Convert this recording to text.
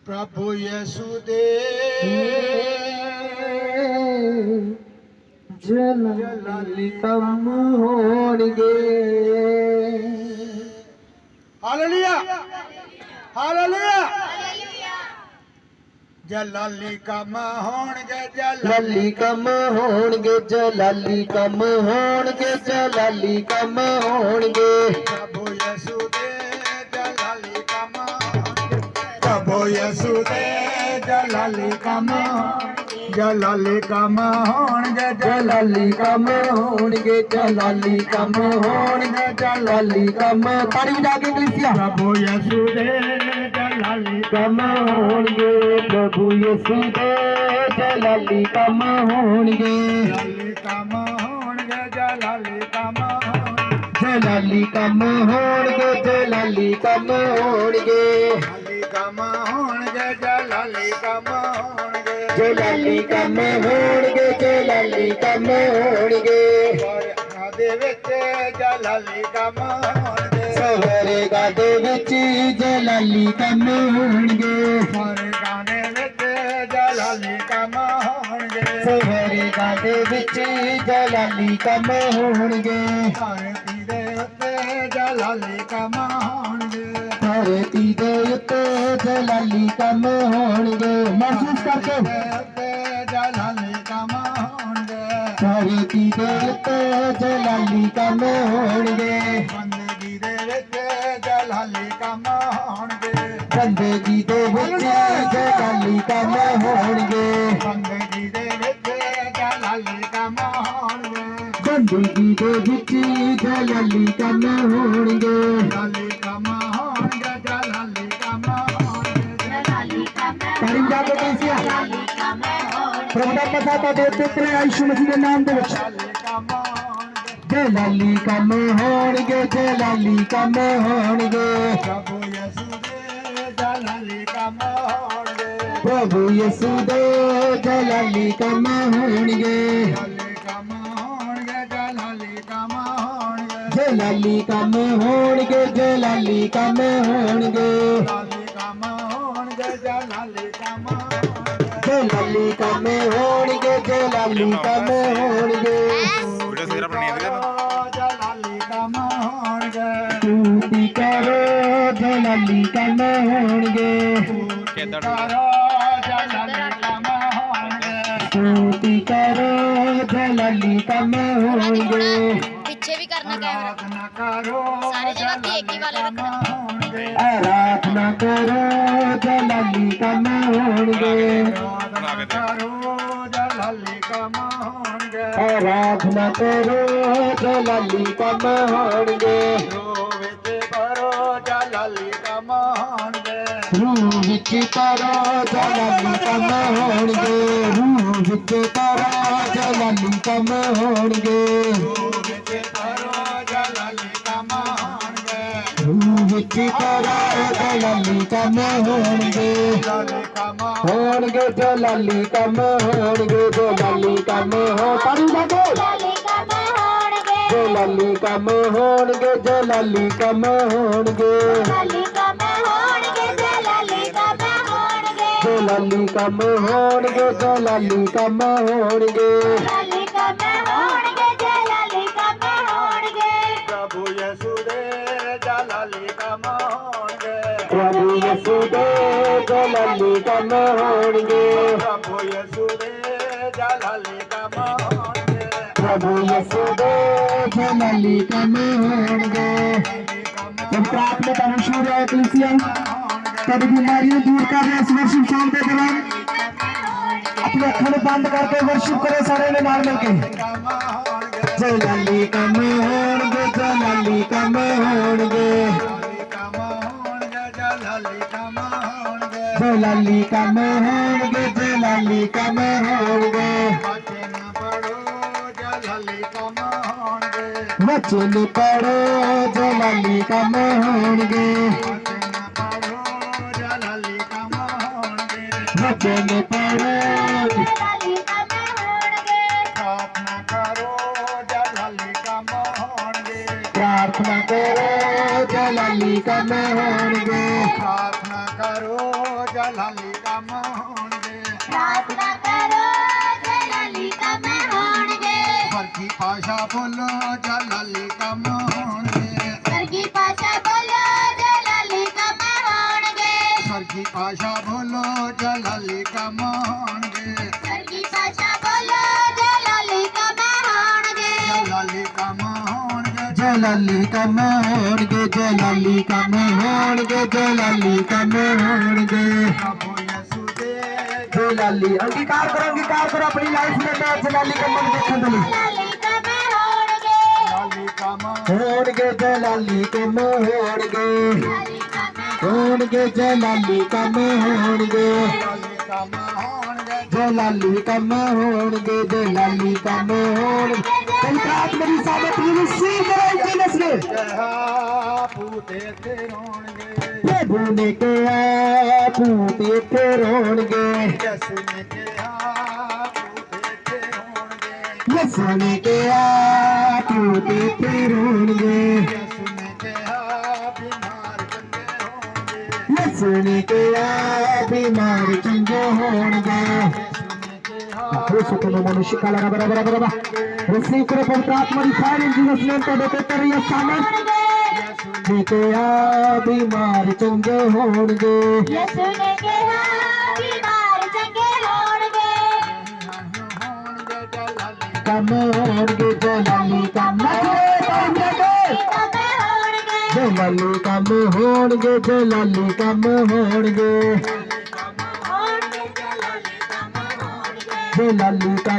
प्रभु यीशु दे जलाली कम होणगे। Hallelujah hallelujah. जलाली कम होणगे जलाली कम होणगे जलाली कम होणगे जलाली कम होणगे। प्रभु यीशु दे जलाली कम होणगे प्रभु यीशु दे जलाली कम जलाली कम होणगे जलाली कम होणगे जलाली कम होणगे जलाली कम। ताड़ी बजा के कलीसिया प्रभु यीशु दे जलाली कम होणगे प्रभु यीशु दे जलाली कम होणगे जलाली कम होणगे जलाली कम जलाली कम होणगे जलाली कम होणगे जलाली कम होणगे जलाली कम होणगे जलाली कम होणगे जलाली कम होणगे। दे विच जलाली कम होणगे सवेरे गादे विच जलाली कम होणगे सवेरे गाने विच जलाली कम होणगे सवेरे गादे विच जलाली कम होणगे। धरती दे उत्ते जलाली कम होणगे धरती दे उत्ते जलाली कम होणगे। महसूस करके जलाली कम होणगे धरती दे उत्ते जलाली कम होणगे बंदगी दे विच जलाली कम होणगे बंदगी दे विच जलाली कम होणगे बंदगी दे विच जलाली कम होणगे बंदगी दे विच जलाली कम होणगे जलाली कम होणगे जलाली कम होणगे जलाली कम ताड़ी बजा के कलीसिया प्रभु दा पता देते तेरे यीशु मसीह के नाम दे विच जलाली कम होणगे जलाली कम होणगे प्रभु यीशु दे जलाली कम होणगे प्रभु यीशु दे जलाली कम होणगे जलाली कम होणगे जलाली कम होणगे जलाली कम जलाली कम होणगे जलाली कम होणगे जलाली कम होणगे स्तुति करो जलाली कम होणगे जलाली कम होणगे स्तुति करो जलाली कम होणगे पीछे भी करना कैमरा करो सारी जगह एक ही वाले रखना। आराधना करो जलाली कम होणगे करो जलाली कम होणगे आराधना करो जलाली कम होणगे विच करो जलाली कम होणगे विच करो जलाली कम होणगे विच करो जलाली कम होणगे विच करो जलाली कम होणगे विच करो जलाली कम होणगे होणगे जलाली कम होणगे जलाली कम हो ताड़ी बजा जलाली कम होणगे जलाली कम होणगे जलाली कम होणगे जलाली कम होणगे जलाली कम होणगे प्रभु यीशु दे जलाली कम होणगे प्रभु यीशु दे जलाली कम होणगे प्रभु यीशु दे जलाली कम होणगे प्रभु यीशु दे जलाली कम होणगे। पवित्र आत्मा का अनुशूर है कलीसिया तेरी बीमारियां दूर कर रहे इस वर्षिप शाम के दौरान अपने अखड़ बंद करके वर्षिप करे सारे ने नाल मिलके जलाली कम होणगे जलाली कम होणगे जलाली कम होणगे जलाली कम होणगे वचन पढ़ो जलाली कम होणगे वचन पढ़ो प्रार्थना करो जलाली कम होणगे प्रार्थना करो जलाली कम होणगे प्रार्थना करो ਜਲਾਲੀ ਕੰਮ ਹੋਣਗੇ ਪ੍ਰਾਰਥਨਾ ਕਰੋ ਜਲਾਲੀ ਕੰਮ ਹੋਣਗੇ ਵਰਗੀ ਭਾਸ਼ਾ ਬੋਲੋ ਜਲਾਲੀ ਕੰਮ ਹੋਣਗੇ ਸਰਗੀ ਭਾਸ਼ਾ ਬੋਲੋ ਜਲਾਲੀ ਕੰਮ ਹੋਣਗੇ ਸਰਗੀ ਭਾਸ਼ਾ ਬੋਲੋ ਜਲਾਲੀ ਕੰਮ ਹੋਣਗੇ ਸਰਗੀ ਭਾਸ਼ਾ ਬੋਲੋ ਜਲਾਲੀ ਕੰਮ ਹੋਣਗੇ ਜਲਾਲੀ ਕੰਮ ਹੋਣਗੇ ਜਲਾਲੀ ਕੰਮ ਹੋਣਗੇ ਜਲਾਲੀ ਕੰਮ ਹੋਣਗੇ ਜਲਾਲੀ ਕੰਮ ਹੋਣਗੇ ਪ੍ਰਭੂ ਯਿਸੂ ਦੇ ਜਲਾਲੀ ਅੰਗੀਕਾਰ ਕਰੋ ਆਪਣੀ ਲਾਈਫ ਦੇ ਵਿੱਚ ਜਲਾਲੀ ਕੰਮਾਂ ਨੂੰ ਦੇਖਣ ਦੇ ਲਈ ਜਲਾਲੀ ਕੰਮ ਹੋਣਗੇ ਜਲਾਲੀ ਕੰਮ ਹੋਣਗੇ ਜਲਾਲੀ ਕੰਮ ਹੋਣਗੇ ਜਲਾਲੀ ਕੰਮ ਹੋਣਗੇ ਜਲਾਲੀ ਕੰਮ ਹੋਣਗੇ ਜਲਾਲੀ ਕੰਮ ਹੋਣਗੇ ਜਲਾਲੀ ਕੰਮ ਹੋਣਗੇ ਕੰਟਰਾਤ ਮੇਰੀ ਸਾਬਤ ਨੂੰ ਸੀ ਕਰਾਈ ਜੀਨਸ ਨੇ ਪੂਤੇ ਤੇ ਰੋਣਗੇ ਪ੍ਰਭੂ ਨੇ ਕਿਹਾ ਪੂਤੇ ਤੇ ਰੋਣਗੇ ਯਿਸੂ ਨੇ ਕਿਹਾ ਪੂਤੇ ਤੇ ਰੋਣਗੇ ਯਿਸੂ ਨੇ ਕਿਹਾ ਪੂਤੇ ਤੇ ਰੋਣਗੇ ਯਿਸੂ ਨੇ ਕਿਹਾ ਬਿਮਾਰ ਚੰਗੇ ਹੋਣਗੇ ਯਿਸੂ ਨੇ ਕਿਹਾ ਬਿਮਾਰ ਚੰਗੇ ਹੋਣਗੇ Receive karo pavitra atma di fire in Jesus name to the paper ya saman jete a bimar change honge ਯਿਸੂ ਨੇ ਕਿਹਾ ਬਿਮਾਰ ਚੰਗੇ ਹੋਣਗੇ kam honge jalali kam ਕੰਮ ਹੋਣਗੇ jalali kam honge jalali kam honge ਹੋਣਗੇ ਜਲਾਲੀ ਕੰਮ ਹੋਣਗੇ jalali kam